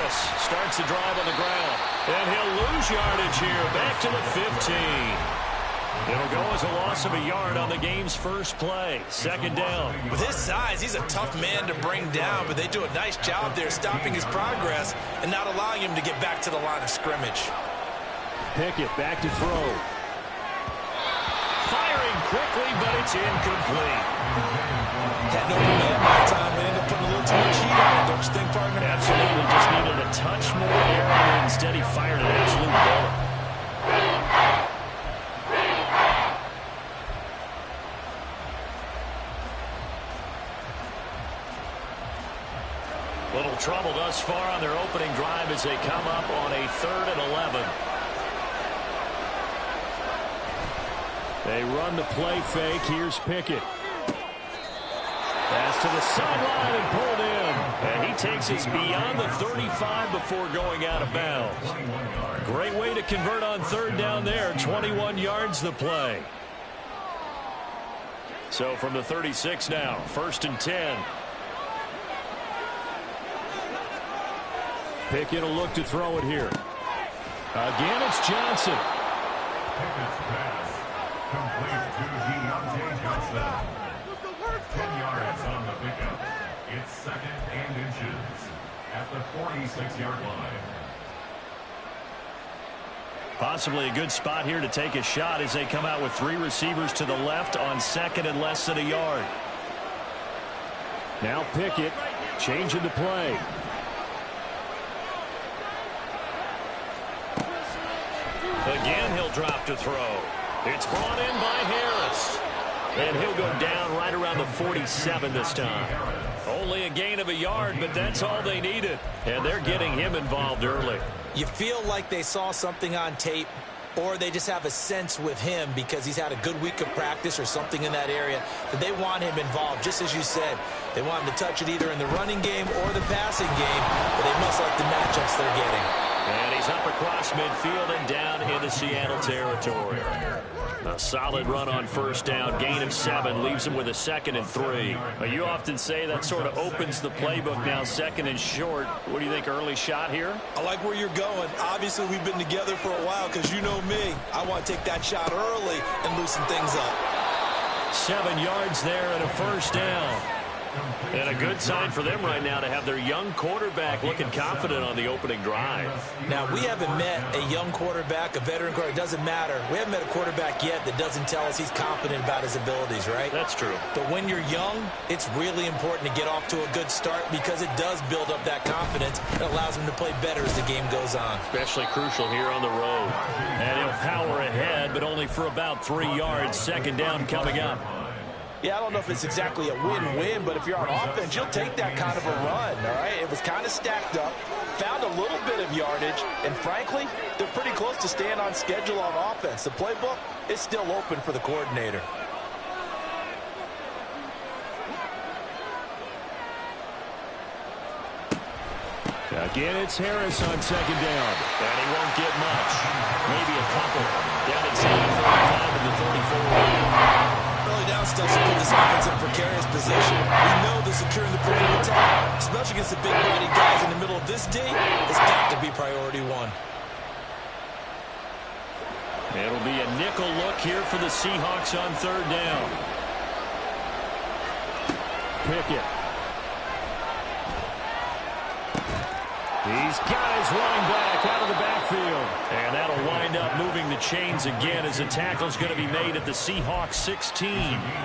Harris starts the drive on the ground. And he'll lose yardage here. Back to the 15. It'll go as a loss of a yard on the game's first play. Second down. With his size, he's a tough man to bring down, but they do a nice job there stopping his progress and not allowing him to get back to the line of scrimmage. Pickett back to throw. Firing quickly, but it's incomplete. Had no man by time. They ended up putting a little too much heat on it, don't you think, partner? Absolutely. Just needed a touch more air, and instead he fired an absolute bullet. Little trouble thus far on their opening drive as they come up on a 3rd and 11. They run the play fake. Here's Pickett. Pass to the sideline and pulled in. And he takes us beyond the 35 before going out of bounds. Great way to convert on 3rd down there. 21 yards the play. So from the 36 now, 1st and 10. Pickett will look to throw it here. Again, it's Johnson. Pickett's pass complete to Deontay Johnson. 10 yards on the pickup. It's 2nd and inches at the 46-yard line. Possibly a good spot here to take a shot as they come out with 3 receivers to the left on 2nd and less than a yard. Now Pickett changing the play. Again, he'll drop to throw. It's brought in by Harris. And he'll go down right around the 47 this time. Only a gain of a yard, but that's all they needed. And they're getting him involved early. You feel like they saw something on tape, or they just have a sense with him because he's had a good week of practice or something in that area that they want him involved. Just as you said, they want him to touch it either in the running game or the passing game, but they must like the matchups they're getting. And he's up across midfield and down into Seattle territory. A solid run on 1st down, gain of 7, leaves him with a 2nd and 3. You often say that sort of opens the playbook now, 2nd and short. What do you think, early shot here? I like where you're going. Obviously, we've been together for a while because you know me. I want to take that shot early and loosen things up. 7 yards there and a 1st down. And a good sign for them right now to have their young quarterback looking confident on the opening drive. Now, we haven't met a young quarterback, a veteran quarterback. It doesn't matter. We haven't met a quarterback yet that doesn't tell us he's confident about his abilities, right? That's true. But when you're young, it's really important to get off to a good start because it does build up that confidence. It allows him to play better as the game goes on. Especially crucial here on the road. And he'll power ahead, but only for about 3 yards. 2nd down coming up. Yeah, I don't know if it's exactly a win-win, but if you're on offense, you'll take that kind of a run, all right? It was kind of stacked up, found a little bit of yardage, and frankly, they're pretty close to staying on schedule on offense. The playbook is still open for the coordinator. Again, it's Harris on 2nd down. And he won't get much. Maybe a couple. Down inside the 35 and the 34. Early down stuff to put this offense in a precarious position. We know the securing the perimeter attack, especially against the big-body guys in the middle of this D, it's got to be priority 1. It'll be a nickel look here for the Seahawks on 3rd down. Pickett. He's got his running back out of the backfield. And that'll wind up moving the chains again as the tackle's going to be made at the Seahawks 16.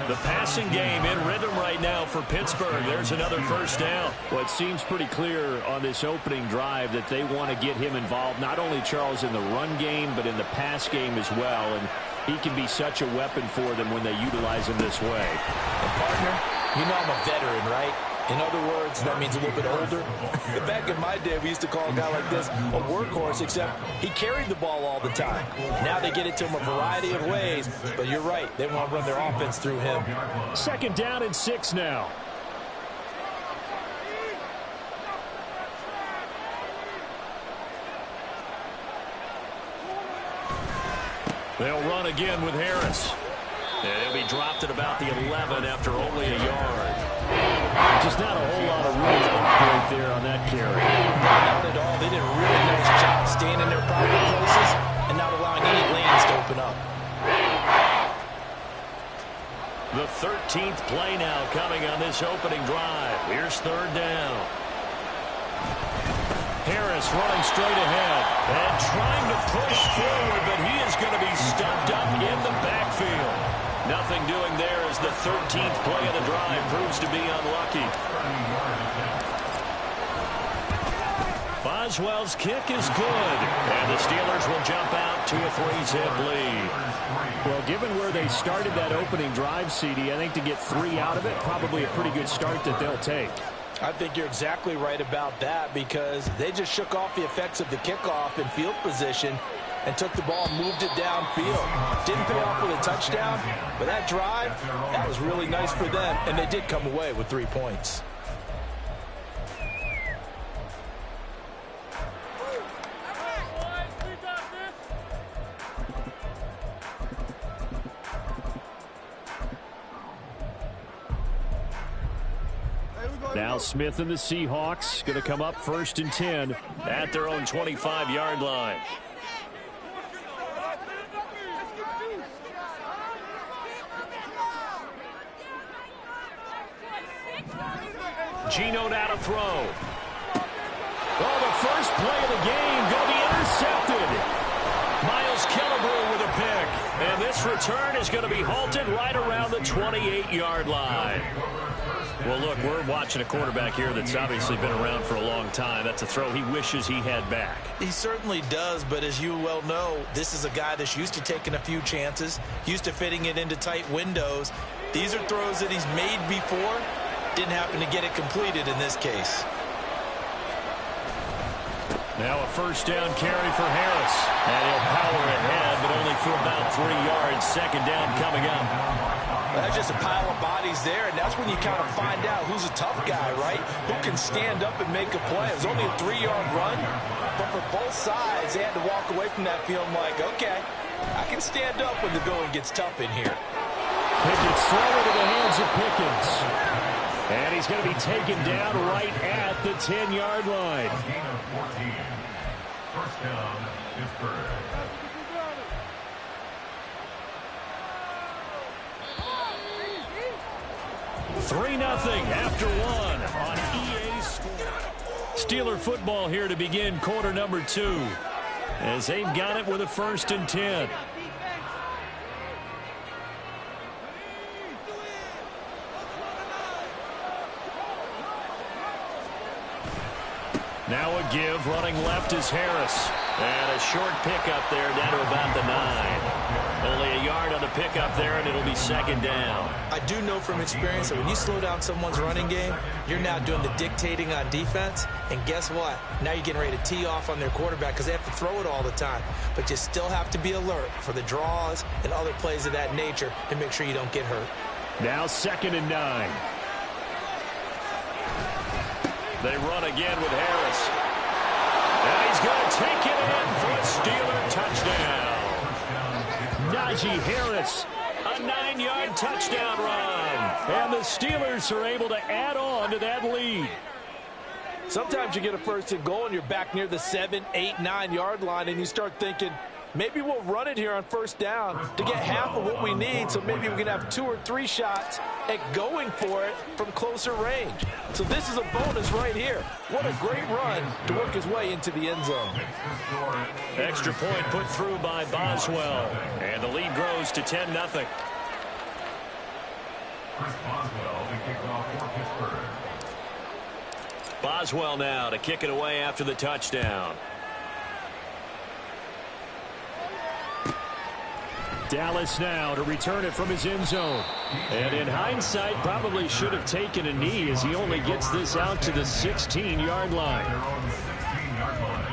The passing game in rhythm right now for Pittsburgh. There's another 1st down. Well, it seems pretty clear on this opening drive that they want to get him involved, not only, Charles, in the run game, but in the pass game as well. And he can be such a weapon for them when they utilize him this way. And partner, you know I'm a veteran, right? In other words, that means a little bit older. Back in my day, we used to call a guy like this a workhorse, except he carried the ball all the time. Now they get it to him a variety of ways, but you're right. They want to run their offense through him. 2nd down and 6 now. They'll run again with Harris. And he'll be dropped at about the 11 after only a yard. Just not a whole lot of room to operate there on that carry. Not at all. They did a really nice job staying in their proper places and not allowing any lanes to open up. The 13th play now coming on this opening drive. Here's third down. Harris running straight ahead and trying to push forward, but he is going to be stuffed up in the backfield. Nothing doing there as the 13th play of the drive proves to be unlucky. Boswell's kick is good, and the Steelers will jump out to a 3-zip lead. Well, given where they started that opening drive, CD, I think to get 3 out of it, probably a pretty good start that they'll take. I think you're exactly right about that because they just shook off the effects of the kickoff in field position and took the ball and moved it downfield. Didn't pay off with a touchdown, but that drive, that was really nice for them, and they did come away with 3 points. Now Smith and the Seahawks going to come up 1st and 10 at their own 25-yard line. Geno now to throw. Oh, the first play of the game going to be intercepted. Miles Killebrew with a pick. And this return is going to be halted right around the 28-yard line. Well, look, we're watching a quarterback here that's obviously been around for a long time. That's a throw he wishes he had back. He certainly does, but as you well know, this is a guy that's used to taking a few chances, used to fitting it into tight windows. These are throws that he's made before. Didn't happen to get it completed in this case. Now a first down carry for Harris. And he'll power ahead, but only for about 3 yards. Second down coming up. That's just a pile of bodies there, and that's when you kind of find out who's a tough guy, right? Who can stand up and make a play. It was only a 3-yard run, but for both sides, they had to walk away from that feeling like, okay, I can stand up when the going gets tough in here. Pickens throw into the hands of Pickens. And he's going to be taken down right at the 10-yard line. Gain of 14. First down, Pittsburgh. 3-0 after one on EA Sports. Steeler football here to begin quarter number 2 as they've got it with a 1st and 10. Now a give, running left is Harris. And a short pickup there down to about the 9. Only a yard on the pickup there, and it'll be second down. I do know from experience that when you slow down someone's running game, you're now doing the dictating on defense. And guess what? Now you're getting ready to tee off on their quarterback because they have to throw it all the time. But you still have to be alert for the draws and other plays of that nature to make sure you don't get hurt. Now 2nd and 9. They run again with Harris. And he's going to take it in for a Steeler touchdown. Najee Harris, a 9-yard touchdown run. And the Steelers are able to add on to that lead. Sometimes you get a 1st and goal and you're back near the 7, 8, 9-yard line and you start thinking, maybe we'll run it here on 1st down to get half of what we need, so maybe we can have 2 or 3 shots at going for it from closer range. So this is a bonus right here. What a great run to work his way into the end zone. Extra point put through by Boswell, and the lead grows to 10-0. Chris Boswell to kick off for Pittsburgh. Boswell now to kick it away after the touchdown. Dallas now to return it from his end zone. And in hindsight, probably should have taken a knee as he only gets this out to the 16-yard line. They're on the 16-yard line.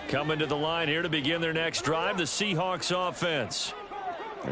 Coming to the line here to begin their next drive, the Seahawks offense.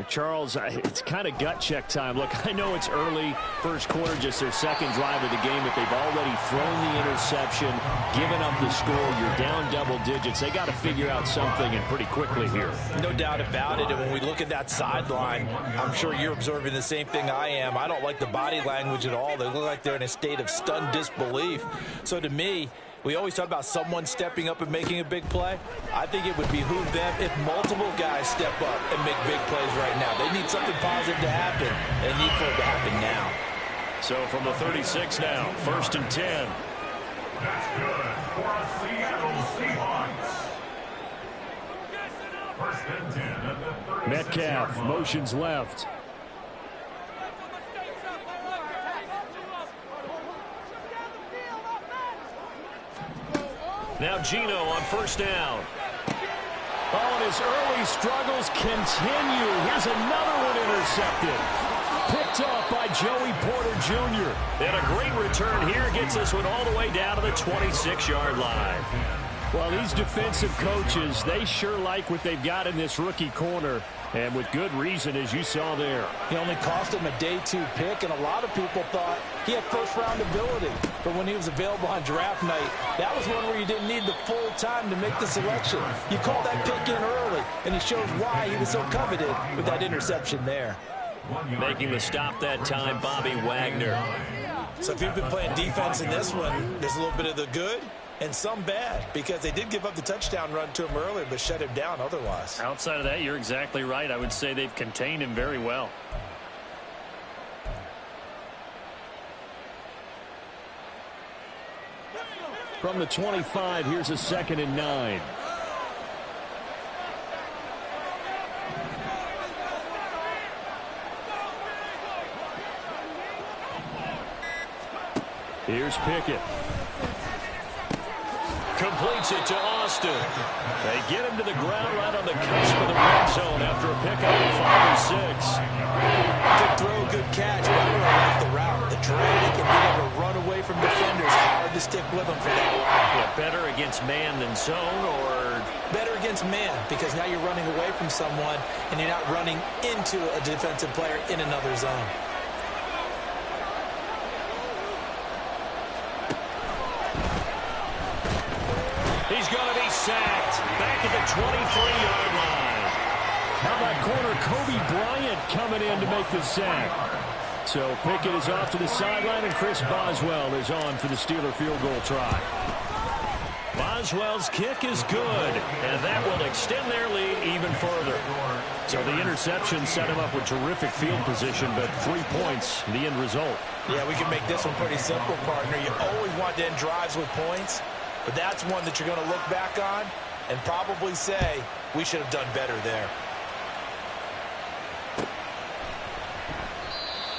Charles, it's kind of gut check time. Look, I know it's early, first quarter, just their second drive of the game, but they've already thrown the interception, given up the score. You're down double digits. They got to figure out something, and pretty quickly here. No doubt about it. And when we look at that sideline, I'm sure you're observing the same thing I am. I don't like the body language at all. They look like they're in a state of stunned disbelief. So to me, we always talk about someone stepping up and making a big play. I think it would behoove them if multiple guys step up and make big plays right now. They need something positive to happen. They need for it to happen now. So from the 36 now, 1st and 10. That's good for a Seattle Seahawks. 1st and 10 at the 36. Metcalf motions left. Now Geno on 1st down. Oh, and his early struggles continue. Here's another one intercepted. Picked off by Joey Porter Jr. And a great return here gets this one all the way down to the 26-yard line. Well, these defensive coaches, they sure like what they've got in this rookie corner, and with good reason, as you saw there. He only cost him a day 2 pick, and a lot of people thought he had first-round ability. But when he was available on draft night, that was one where you didn't need the full time to make the selection. You called that pick in early, and it shows why he was so coveted with that interception there. Making the stop that time, Bobby Wagner. So if you've been playing defense in this one, there's a little bit of the good and some bad, because they did give up the touchdown run to him earlier, but shut him down otherwise. Outside of that, you're exactly right. I would say they've contained him very well. From the 25, here's a 2nd and 9. Here's Pickett. Completes it to Austin. They get him to the ground right on the cusp of the red zone after a pickup of 5 or 6. Good throw, good catch, but I really like the route. The drag and being able to run away from defenders. Hard to stick with them for that long. Yeah, better against man than zone, or better against man, because now you're running away from someone and you're not running into a defensive player in another zone. he's going to be sacked back at the 23-yard line. How about corner Kobe Bryant coming in to make the sack? So Pickett is off to the sideline, and Chris Boswell is on for the Steeler field goal try. Boswell's kick is good, and that will extend their lead even further. So the interception set him up with terrific field position, but 3 points, the end result. Yeah, we can make this one pretty simple, partner. You always want to end drives with points, but that's one that you're going to look back on and probably say, we should have done better there.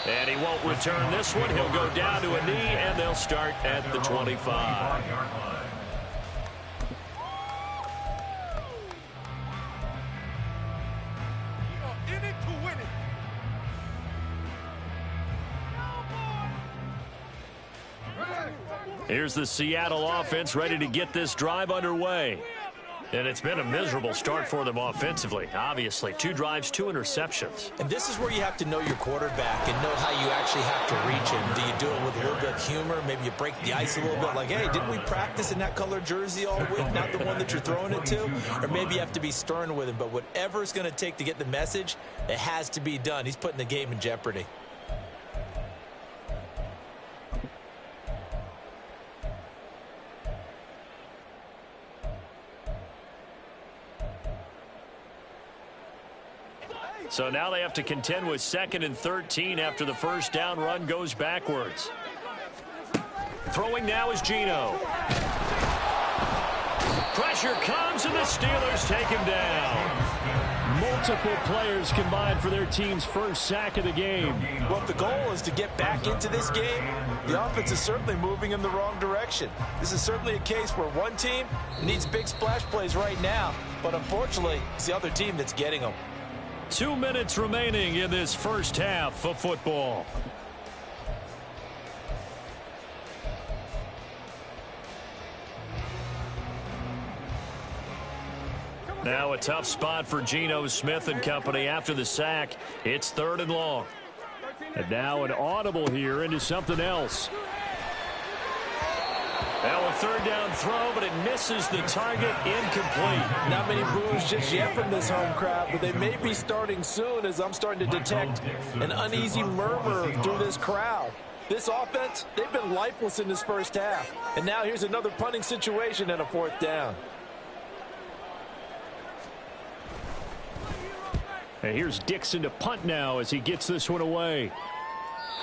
And he won't return this one. He'll go down to a knee, and they'll start at the 25. Here's the Seattle offense ready to get this drive underway. And it's been a miserable start for them offensively. Obviously, 2 drives, 2 interceptions. And this is where you have to know your quarterback and know how you actually have to reach him. Do you do it with a little bit of humor? Maybe you break the ice a little bit, like, hey, didn't we practice in that color jersey all week, not the one that you're throwing it to? Or maybe you have to be stern with him. But whatever it's going to take to get the message, it has to be done. He's putting the game in jeopardy. So now they have to contend with 2nd and 13 after the first down run goes backwards. Throwing now is Geno. Pressure comes, and the Steelers take him down. Multiple players combined for their team's first sack of the game. Well, if the goal is to get back into this game, the offense is certainly moving in the wrong direction. This is certainly a case where one team needs big splash plays right now, but unfortunately, it's the other team that's getting them. 2 minutes remaining in this first half of football. Now a tough spot for Geno Smith and company after the sack. It's 3rd and long. And now an audible here into something else. Now a 3rd down throw, but it misses the target, incomplete. Not many boos just yet from this home crowd, but they may be starting soon as I'm starting to detect an uneasy murmur through this crowd. This offense, they've been lifeless in this first half. And now here's another punting situation and a 4th down. And here's Dixon to punt now as he gets this one away.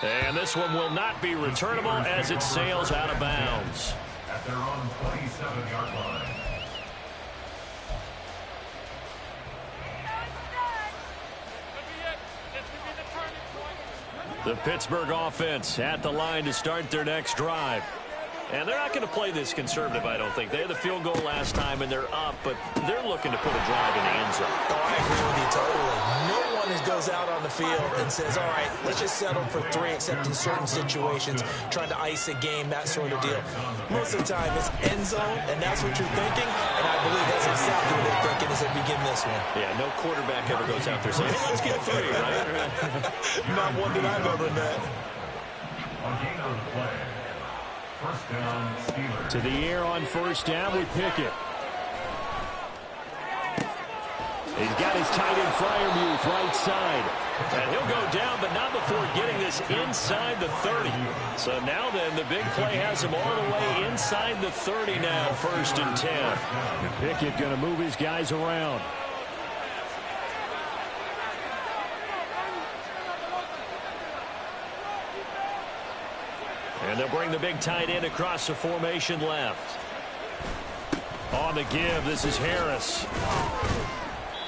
And this one will not be returnable as it sails out of bounds. At their own 27-yard line. The Pittsburgh offense at the line to start their next drive. And they're not going to play this conservative, I don't think. They had the field goal last time, and they're up, but they're looking to put a drive in the end zone. Oh, I agree with you totally. No one goes out on the field and says, all right, let's just settle for 3, except in certain situations, trying to ice a game, that sort of deal. Most of the time, it's end zone, and that's what you're thinking, and I believe that's exactly what they're thinking as they begin this one. Yeah, no quarterback ever goes out there saying, hey, let's get 3, right? Not one that I've ever met. Again on the play. 1st down, Steelers. To the air on 1st down with Pickett. He's got his tight end Freiermuth right side. And he'll go down, but not before getting this inside the 30. So now then, the big play has him all the way inside the 30 now, 1st and 10. And Pickett going to move his guys around. And they'll bring the big tight end across the formation left. On the give, this is Harris.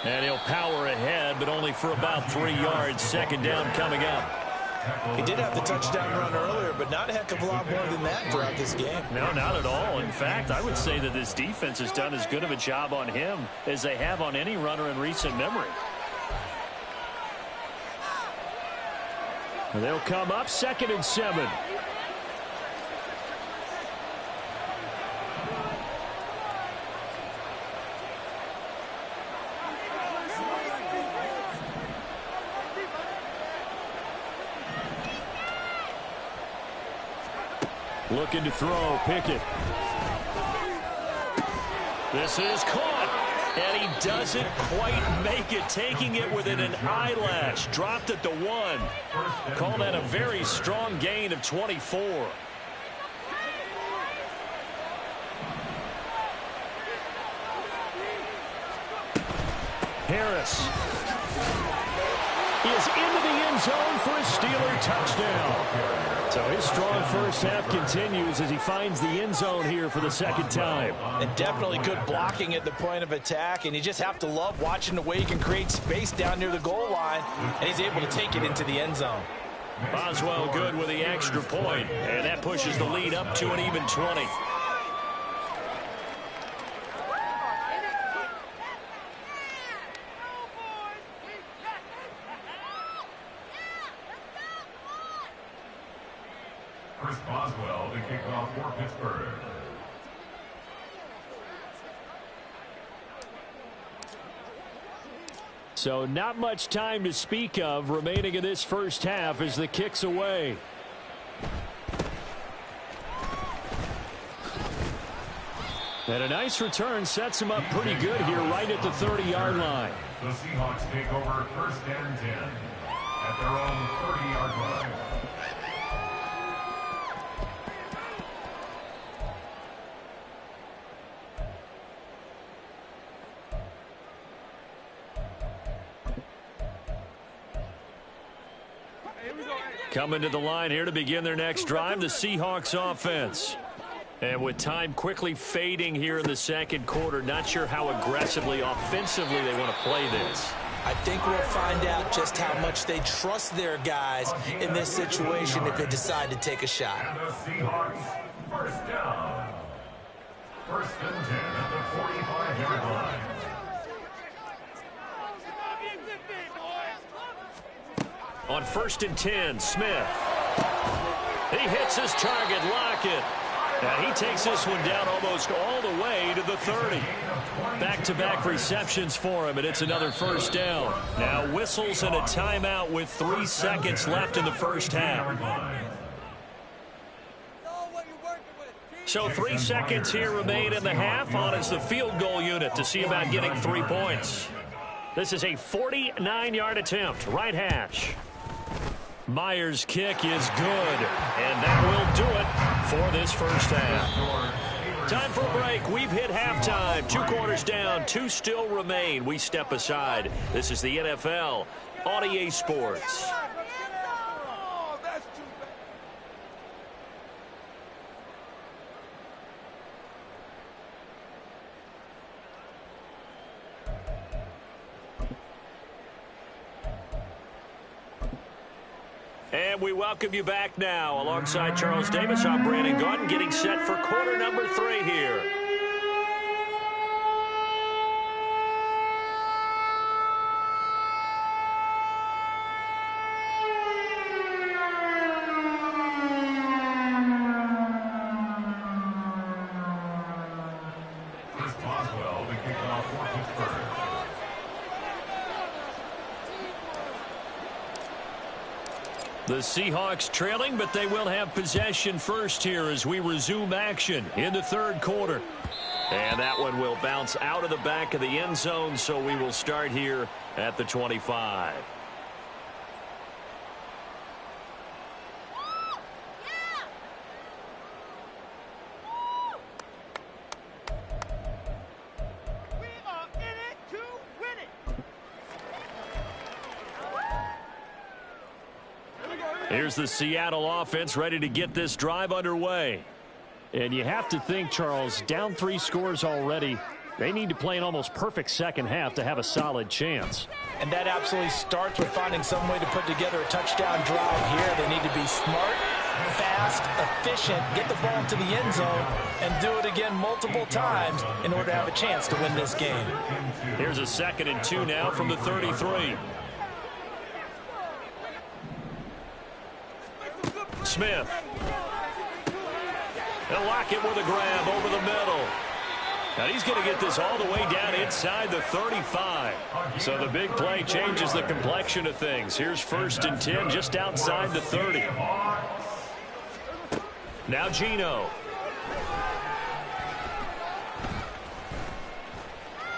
And he'll power ahead, but only for about 3 yards. 2nd down coming up. He did have the touchdown run earlier, but not a heck of a lot more than that throughout this game. No, not at all. In fact, I would say that this defense has done as good of a job on him as they have on any runner in recent memory. And they'll come up 2nd and 7. Looking to throw, Pickett. This is caught, and he doesn't quite make it, taking it within an eyelash. Dropped at the 1. Call that a very strong gain of 24. Harris is into the end zone for a Steeler touchdown. So his strong first half continues as he finds the end zone here for the 2nd time. And definitely good blocking at the point of attack, and you just have to love watching the way he can create space down near the goal line, and he's able to take it into the end zone. Boswell good with the extra point, and that pushes the lead up to an even 20. Chris Boswell to kick off for Pittsburgh. So not much time to speak of remaining in this first half as the kick's away. And a nice return sets him up pretty good here right at the 30-yard line. The Seahawks take over 1st and 10 at their own 30-yard line. Coming to the line here to begin their next drive, the Seahawks offense. And with time quickly fading here in the 2nd quarter, not sure how aggressively, offensively they want to play this. I think we'll find out just how much they trust their guys in this situation if they decide to take a shot. And the Seahawks, 1st down. 1st and 10 at the 45-yard line. On 1st and 10, Smith. He hits his target, Lockett. And he takes this one down almost all the way to the 30. Back-to-back receptions for him, and it's another first down. Now whistles and a timeout with 3 seconds left in the first half. So 3 seconds here remain in the half. On is the field goal unit to see about getting 3 points. This is a 49-yard attempt, right hash. Myers' kick is good, and that will do it for this first half. Time for a break. We've hit halftime. 2 quarters down, 2 still remain. We step aside. This is the NFL on EA Sports. And we welcome you back now. Alongside Charles Davis, I'm Brandon Gordon, getting set for quarter number 3 here. Chris Boswell, the kickoff for Pittsburgh. The Seahawks trailing, but they will have possession first here as we resume action in the third quarter. And that one will bounce out of the back of the end zone, so we will start here at the 25. Here's the Seattle offense ready to get this drive underway. And you have to think, Charles, down 3 scores already. They need to play an almost perfect second half to have a solid chance. And that absolutely starts with finding some way to put together a touchdown drive here. They need to be smart, fast, efficient, get the ball to the end zone, and do it again multiple times in order to have a chance to win this game. Here's a 2nd and 2 now from the 33. Smith. They'll lock it with a grab over the middle. Now he's going to get this all the way down inside the 35. So the big play changes the complexion of things. Here's 1st and 10 just outside the 30. Now Geno.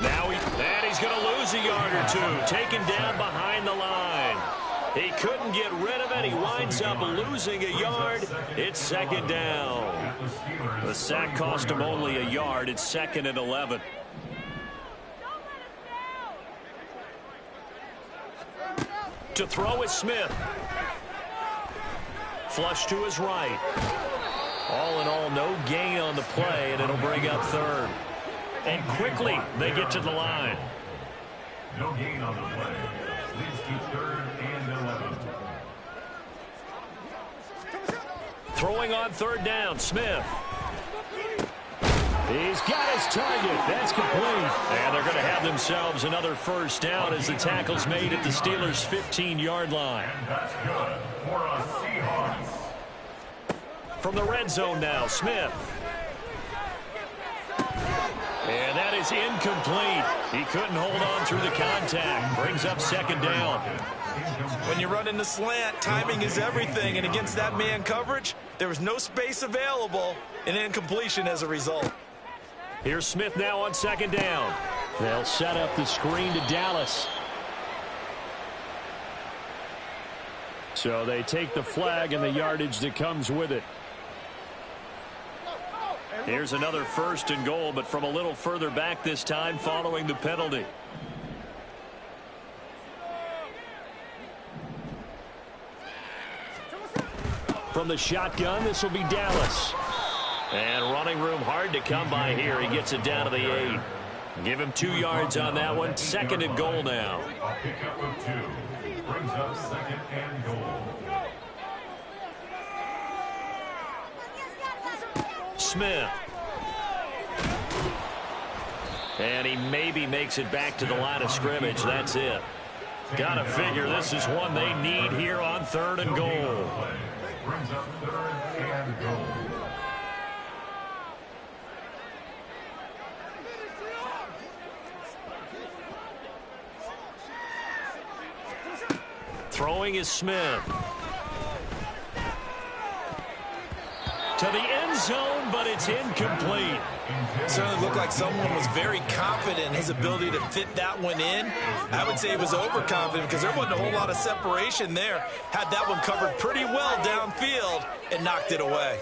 And he's going to lose a yard or 2. Taken down behind the line. He couldn't get rid of it. He winds up losing a yard. It's 2nd down. The sack cost him only a yard. It's 2nd and 11. To throw is Smith. Flush to his right. All in all, no gain on the play, and it'll bring up 3rd. And quickly, they get to the line. No gain on the play. Leads to 3rd and 11. Throwing on 3rd down, Smith. He's got his target. That's complete. And they're going to have themselves another 1st down as the tackle's made at the Steelers' 15-yard line. And that's good for a Seahawks. From the red zone now, Smith. And that is incomplete. He couldn't hold on through the contact. Brings up 2nd down. When you run in the slant, timing is everything. And against that man coverage, there was no space available, and incompletion as a result. Here's Smith now on 2nd down. They'll set up the screen to Dallas. So they take the flag and the yardage that comes with it. Here's another 1st and goal, but from a little further back this time following the penalty. From the shotgun, this will be Dallas. And running room hard to come by here. He gets it down to the 8. Give him 2 yards on that one. 2nd and goal now. A pickup of 2. Brings up 2nd and goal. Smith. And he maybe makes it back to the line of scrimmage. That's it. Gotta figure this is one they need here on 3rd and goal. Brings up 3rd and goal. Throwing is Smith. To the end zone, but it's incomplete. Certainly looked like someone was very confident in his ability to fit that one in. I would say he was overconfident because there wasn't a whole lot of separation there. Had that one covered pretty well downfield and knocked it away.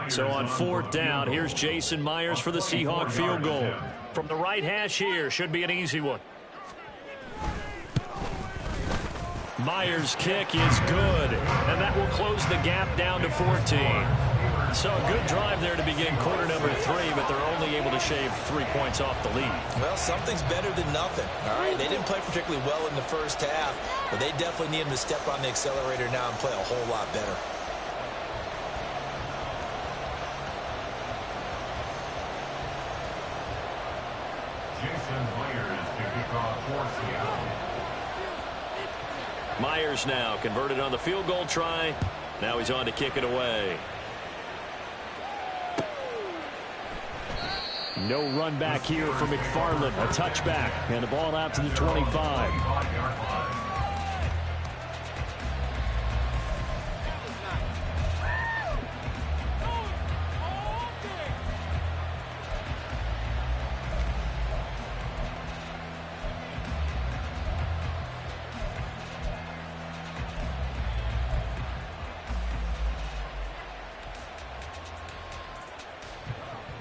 So on 4th down, here's Jason Myers for the Seahawk field goal. From the right hash here, should be an easy one. Myers' kick is good, and that will close the gap down to 14. So a good drive there to begin quarter number 3, but they're only able to shave 3 points off the lead. Well, something's better than nothing. All right, they didn't play particularly well in the first half, but they definitely need him to step on the accelerator now and play a whole lot better. Jason Myers to kick off for Seattle. Myers now converted on the field goal try. Now he's on to kick it away. No run back here for McFarland. A touchback and the ball out to the 25.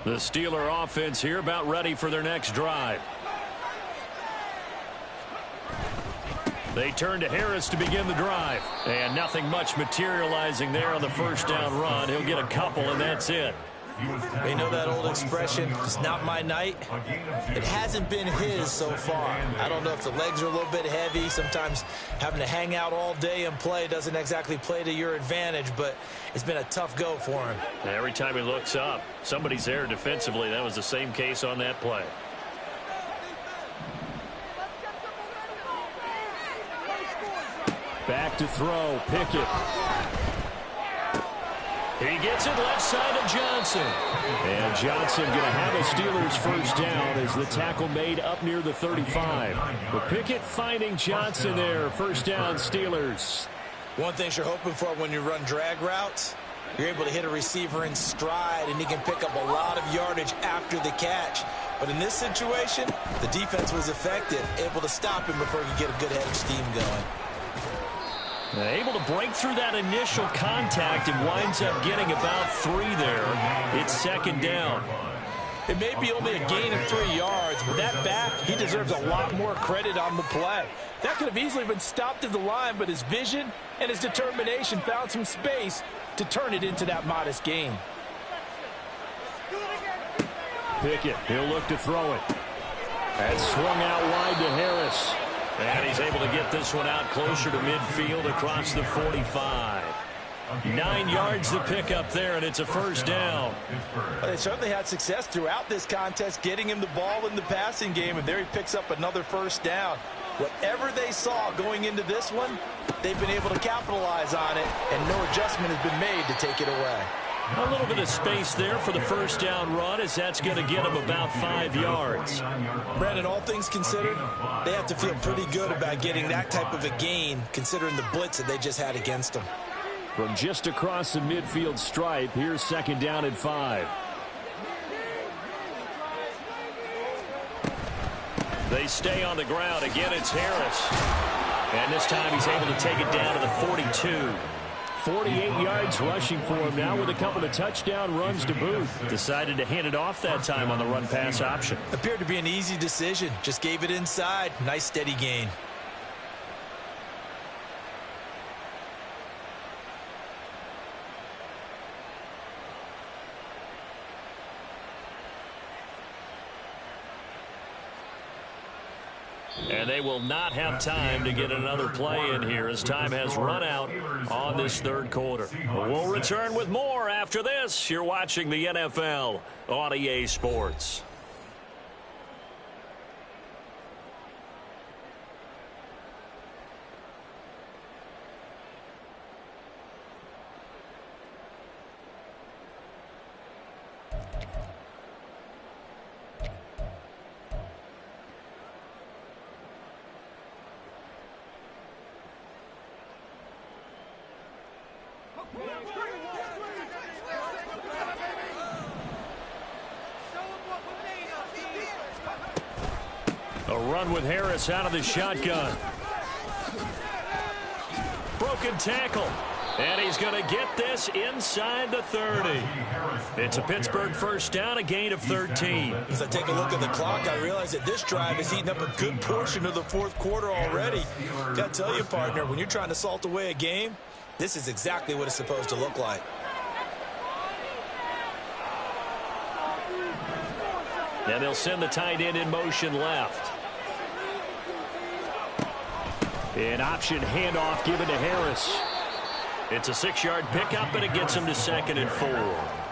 The Steeler offense here about ready for their next drive. They turn to Harris to begin the drive. And nothing much materializing there on the first down run. He'll get a couple, and that's it. You know that old expression, it's not my night? It hasn't been his so far. I don't know if the legs are a little bit heavy. Sometimes having to hang out all day and play doesn't exactly play to your advantage, but it's been a tough go for him. Every time he looks up, somebody's there defensively. That was the same case on that play. Back to throw. Pickett. He gets it left side of Johnson. And Johnson going to have a Steelers first down as the tackle made up near the 35. But Pickett finding Johnson there. First down, Steelers. One thing you're hoping for when you run drag routes, you're able to hit a receiver in stride, and he can pick up a lot of yardage after the catch. But in this situation, the defense was effective, able to stop him before he could get a good head of steam going. Able to break through that initial contact and winds up getting about 3 there. It's second down. It may be only a gain of 3 yards, but that back, he deserves a lot more credit on the play. That could have easily been stopped at the line, but his vision and his determination found some space to turn it into that modest gain. Pickett, he'll look to throw it. That's swung out wide to Harris. And he's able to get this one out closer to midfield across the 45. 9 yards to pick up there, and it's a first down. They certainly had success throughout this contest, getting him the ball in the passing game, and there he picks up another first down. Whatever they saw going into this one, they've been able to capitalize on it, and no adjustment has been made to take it away. A little bit of space there for the first down run, as that's going to get him about 5 yards. Brandon, all things considered, they have to feel pretty good about getting that type of a gain, considering the blitz that they just had against them. From just across the midfield stripe, here's second down and 5. They stay on the ground. Again, it's Harris. And this time he's able to take it down to the 42. 48 yards rushing for him now with a couple of touchdown runs to boot. Decided to hand it off that time on the run-pass option. Appeared to be an easy decision. Just gave it inside. Nice steady gain. And they will not have time to get another play in here as time has run out on this third quarter. We'll return with more after this. You're watching the NFL on EA Sports. A run with Harris out of the shotgun. Broken tackle. And he's going to get this inside the 30. It's a Pittsburgh first down, a gain of 13. As I take a look at the clock, I realize that this drive is eating up a good portion of the fourth quarter already. Got to tell you, partner, when you're trying to salt away a game, this is exactly what it's supposed to look like. And they'll send the tight end in motion left. An option handoff given to Harris. It's a 6-yard pickup, and it gets him to 2nd and 4.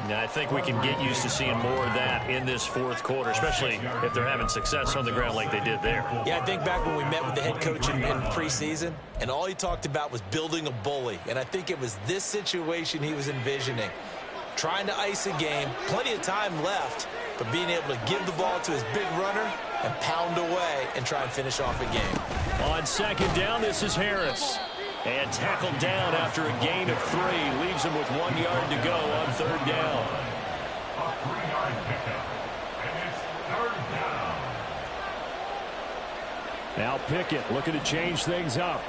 Now, I think we can get used to seeing more of that in this fourth quarter, especially if they're having success on the ground like they did there. Yeah, I think back when we met with the head coach in preseason, and all he talked about was building a bully. And I think it was this situation he was envisioning. Trying to ice a game, plenty of time left, but being able to give the ball to his big runner and pound away and try and finish off a game. On 2nd down, this is Harris. And tackled down after a gain of 3. Leaves him with 1 yard to go on 3rd down. A 3-yard pickup. And it's 3rd down. Now Pickett looking to change things up.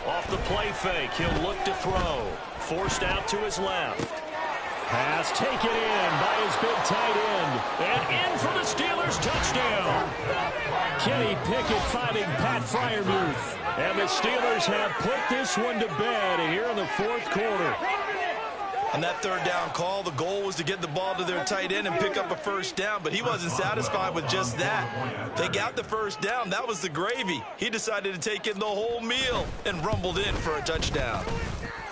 Off the play fake, he'll look to throw. Forced out to his left. Pass taken in by his big tight end. And in for the Steelers touchdown. Kenny Pickett finding Pat Freiermuth. And the Steelers have put this one to bed here in the fourth quarter. On that 3rd down call, the goal was to get the ball to their tight end and pick up a first down, but he wasn't satisfied with just that. They got the first down. That was the gravy. He decided to take in the whole meal and rumbled in for a touchdown.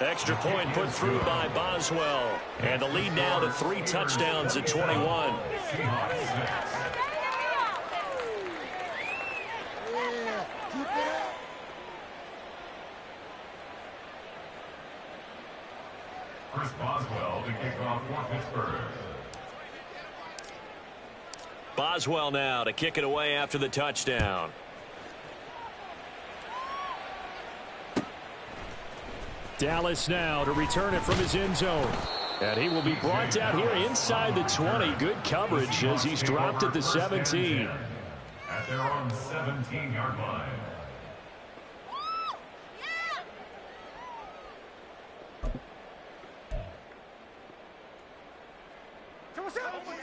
Extra point put through by Boswell. And the lead now to 3 touchdowns at 21. Chris Boswell to kick off for Pittsburgh. Boswell now to kick it away after the touchdown. Dallas now to return it from his end zone. And he will be brought down here inside the 20. Good coverage as he's dropped at the 17. At their own 17-yard line.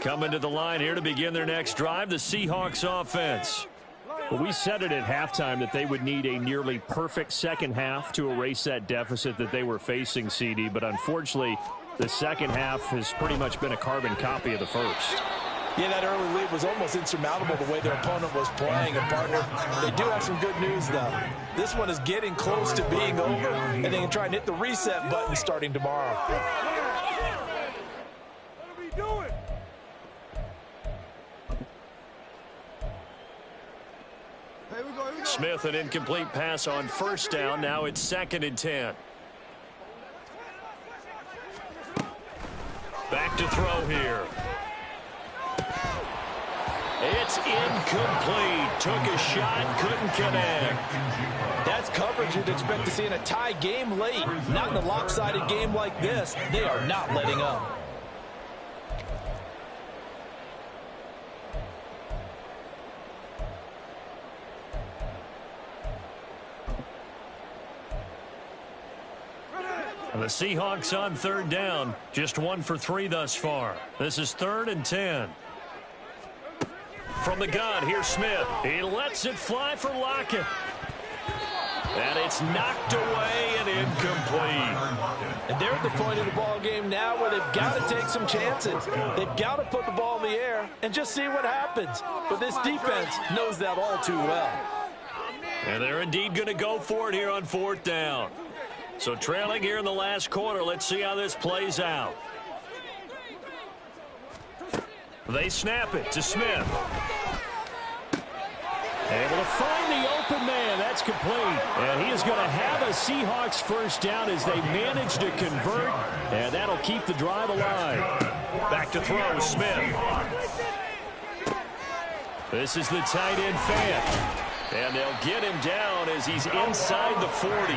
Coming to the line here to begin their next drive, the Seahawks offense. Well, we said it at halftime that they would need a nearly perfect second half to erase that deficit that they were facing, CD. But unfortunately, the second half has pretty much been a carbon copy of the first. Yeah, that early lead was almost insurmountable the way their opponent was playing. And, partner, they do have some good news, though. This one is getting close to being over, and they can try and hit the reset button starting tomorrow. What are we doing? Smith, an incomplete pass on first down. Now it's 2nd and 10. Back to throw here. It's incomplete. Took a shot, couldn't connect. That's coverage you'd expect to see in a tie game late. Not in a lopsided game like this. They are not letting up. And the Seahawks on 3rd down. Just 1 for 3 thus far. This is 3rd and 10. From the gun, here's Smith. He lets it fly for Lockett. And it's knocked away and incomplete. And they're at the point of the ball game now where they've got to take some chances. They've got to put the ball in the air and just see what happens. But this defense knows that all too well. And they're indeed going to go for it here on 4th down. So trailing here in the last quarter. Let's see how this plays out. They snap it to Smith. Able to find the open man. That's complete. And he is going to have a Seahawks first down as they manage to convert. And that'll keep the drive alive. Back to throw, Smith. This is the tight end Fant. And they'll get him down as he's inside the 40.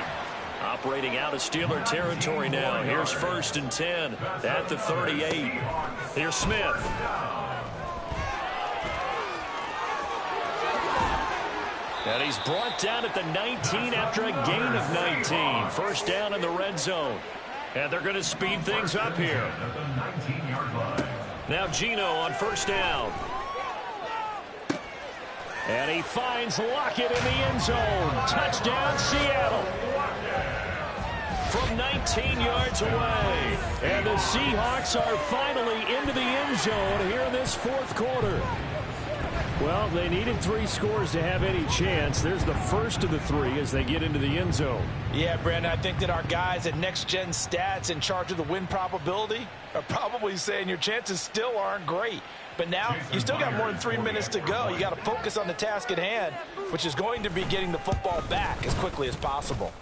Operating out of Steeler territory now. Here's 1st and 10 at the 38. Here's Smith. And he's brought down at the 19 after a gain of 19. First down in the red zone. And they're going to speed things up here. Now Geno on 1st down. And he finds Lockett in the end zone. Touchdown, Seattle. From 19 yards away. And the Seahawks are finally into the end zone here in this 4th quarter. Well, they needed 3 scores to have any chance. There's the first of the 3 as they get into the end zone. Yeah, Brandon, I think that our guys at Next Gen Stats in charge of the win probability are probably saying your chances still aren't great. But now you still got more than 3 minutes to go. You got to focus on the task at hand, which is going to be getting the football back as quickly as possible.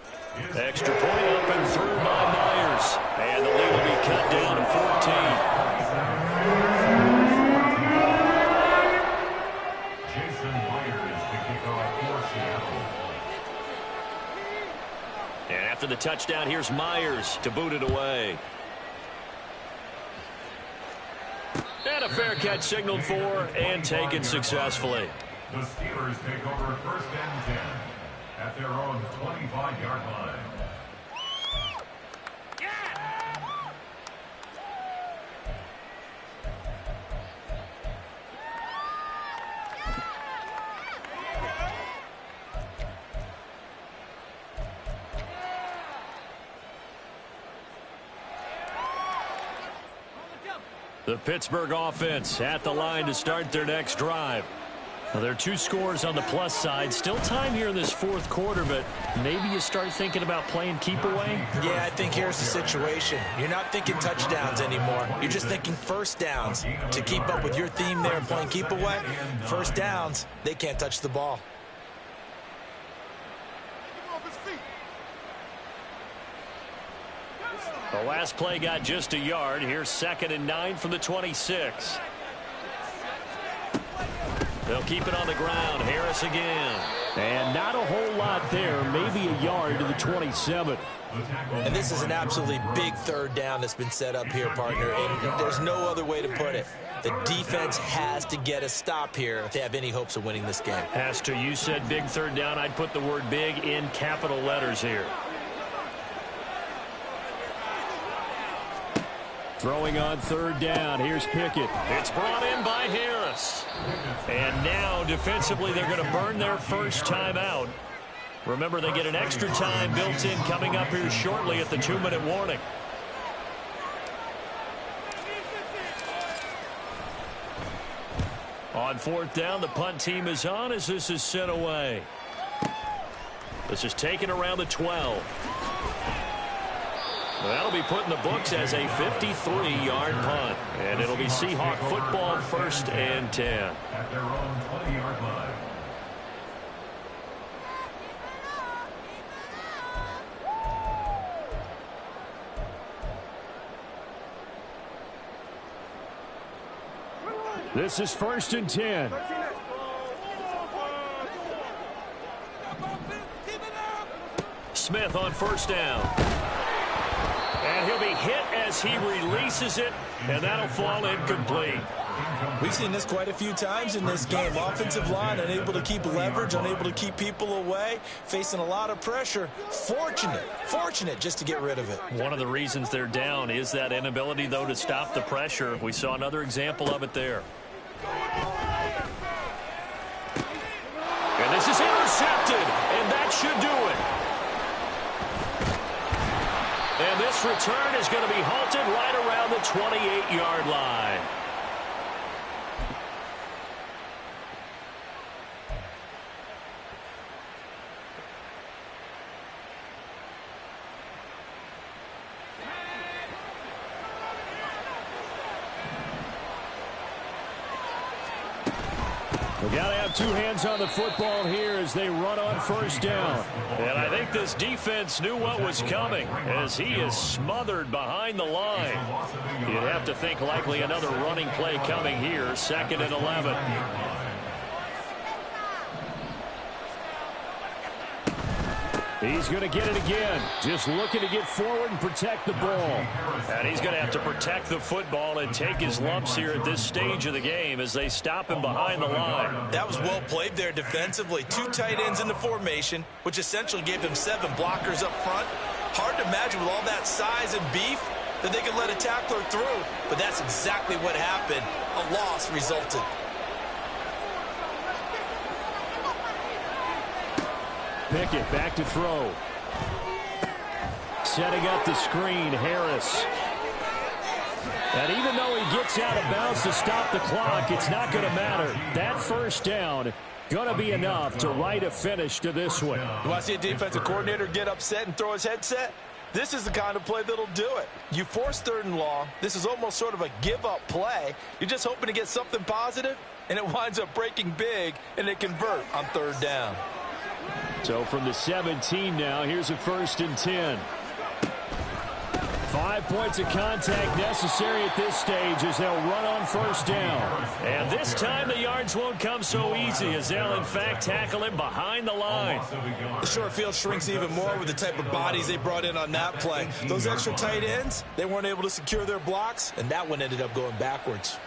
Extra point up and through by Myers. And the lead will be cut down to 14. Jason Myers to kick off for Seattle. And after the touchdown, here's Myers to boot it away. And a fair catch signaled for and taken successfully. The Steelers take over 1st and 10 at their own 25-yard line. The Pittsburgh offense at the line to start their next drive. Well, there are 2 scores on the plus side. Still time here in this 4th quarter, but maybe you start thinking about playing keep away? Yeah, I think here's the situation. You're not thinking touchdowns anymore. You're just thinking 1st downs. To keep up with your theme there, playing keep away, 1st downs, they can't touch the ball. The last play got just a yard. Here's 2nd and 9 from the 26. They'll keep it on the ground. Harris again. And not a whole lot there. Maybe a yard to the 27. And this is an absolutely big 3rd down that's been set up here, partner. And there's no other way to put it. The defense has to get a stop here if they have any hopes of winning this game. Has to. You said big 3rd down. I'd put the word big in capital letters here. Throwing on 3rd down. Here's Pickett. It's brought in by Harris. And now defensively they're going to burn their first time out. Remember, they get an extra time built in coming up here shortly at the 2-minute warning. On 4th down, the punt team is on as this is sent away. This is taken around the 12. That'll be put in the books as a 53-yard punt. And it'll be Seahawk football 1st and 10. At their own 20-yard line. This is 1st and 10. Smith on 1st down. And he'll be hit as he releases it, and that'll fall incomplete. We've seen this quite a few times in this game. Offensive line unable to keep leverage, unable to keep people away, facing a lot of pressure. Fortunate just to get rid of it. One of the reasons they're down is that inability, though, to stop the pressure. We saw another example of it there. And this is intercepted, and that should do it. And this return is going to be halted right around the 28-yard line. We got to have 2 hands on the football here as they run on 1st down. And I think this defense knew what was coming as he is smothered behind the line. You'd have to think likely another running play coming here, 2nd and 11. He's going to get it again. Just looking to get forward and protect the ball. And he's going to have to protect the football and take his lumps here at this stage of the game as they stop him behind the line. That was well played there defensively. 2 tight ends in the formation, which essentially gave them 7 blockers up front. Hard to imagine with all that size and beef that they could let a tackler through, but that's exactly what happened. A loss resulted. Pickett back to throw. Setting up the screen, Harris. And even though he gets out of bounds to stop the clock, it's not going to matter. That first down going to be enough to write a finish to this one. You want to see a defensive coordinator get upset and throw his headset? This is the kind of play that'll do it. You force 3rd and long. This is almost sort of a give-up play. You're just hoping to get something positive, and it winds up breaking big, and they convert on 3rd down. So from the 17 now, here's a 1st and 10. 5 points of contact necessary at this stage as they'll run on 1st down. And this time the yards won't come so easy as they'll in fact tackle him behind the line. The short field shrinks even more with the type of bodies they brought in on that play. Those extra tight ends, they weren't able to secure their blocks, and that one ended up going backwards.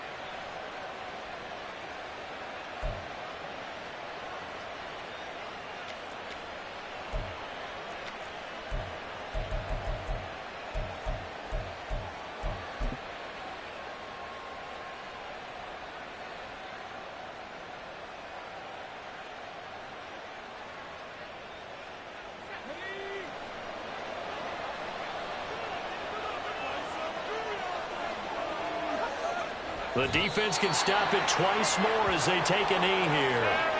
The defense can stop it twice more as they take a knee here.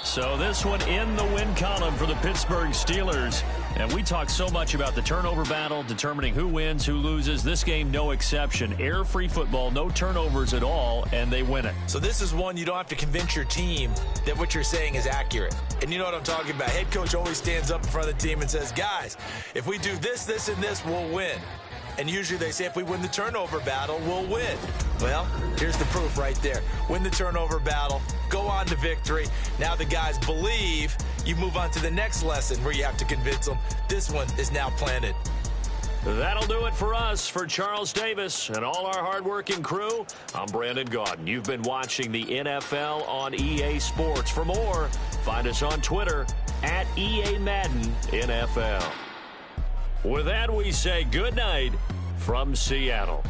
So this one in the win column for the Pittsburgh Steelers. And we talk so much about the turnover battle, determining who wins, who loses. This game, no exception. Error-free football, no turnovers at all, and they win it. So this is one you don't have to convince your team that what you're saying is accurate. And you know what I'm talking about. Head coach always stands up in front of the team and says, guys, if we do this, this, and this, we'll win. And usually they say if we win the turnover battle, we'll win. Well, here's the proof right there. Win the turnover battle, go on to victory. Now the guys believe. You move on to the next lesson where you have to convince them. This one is now planted. That'll do it for us. For Charles Davis and all our hardworking crew, I'm Brandon Gaudin. You've been watching the NFL on EA Sports. For more, find us on Twitter at EA Madden NFL. With that, we say good night from Seattle.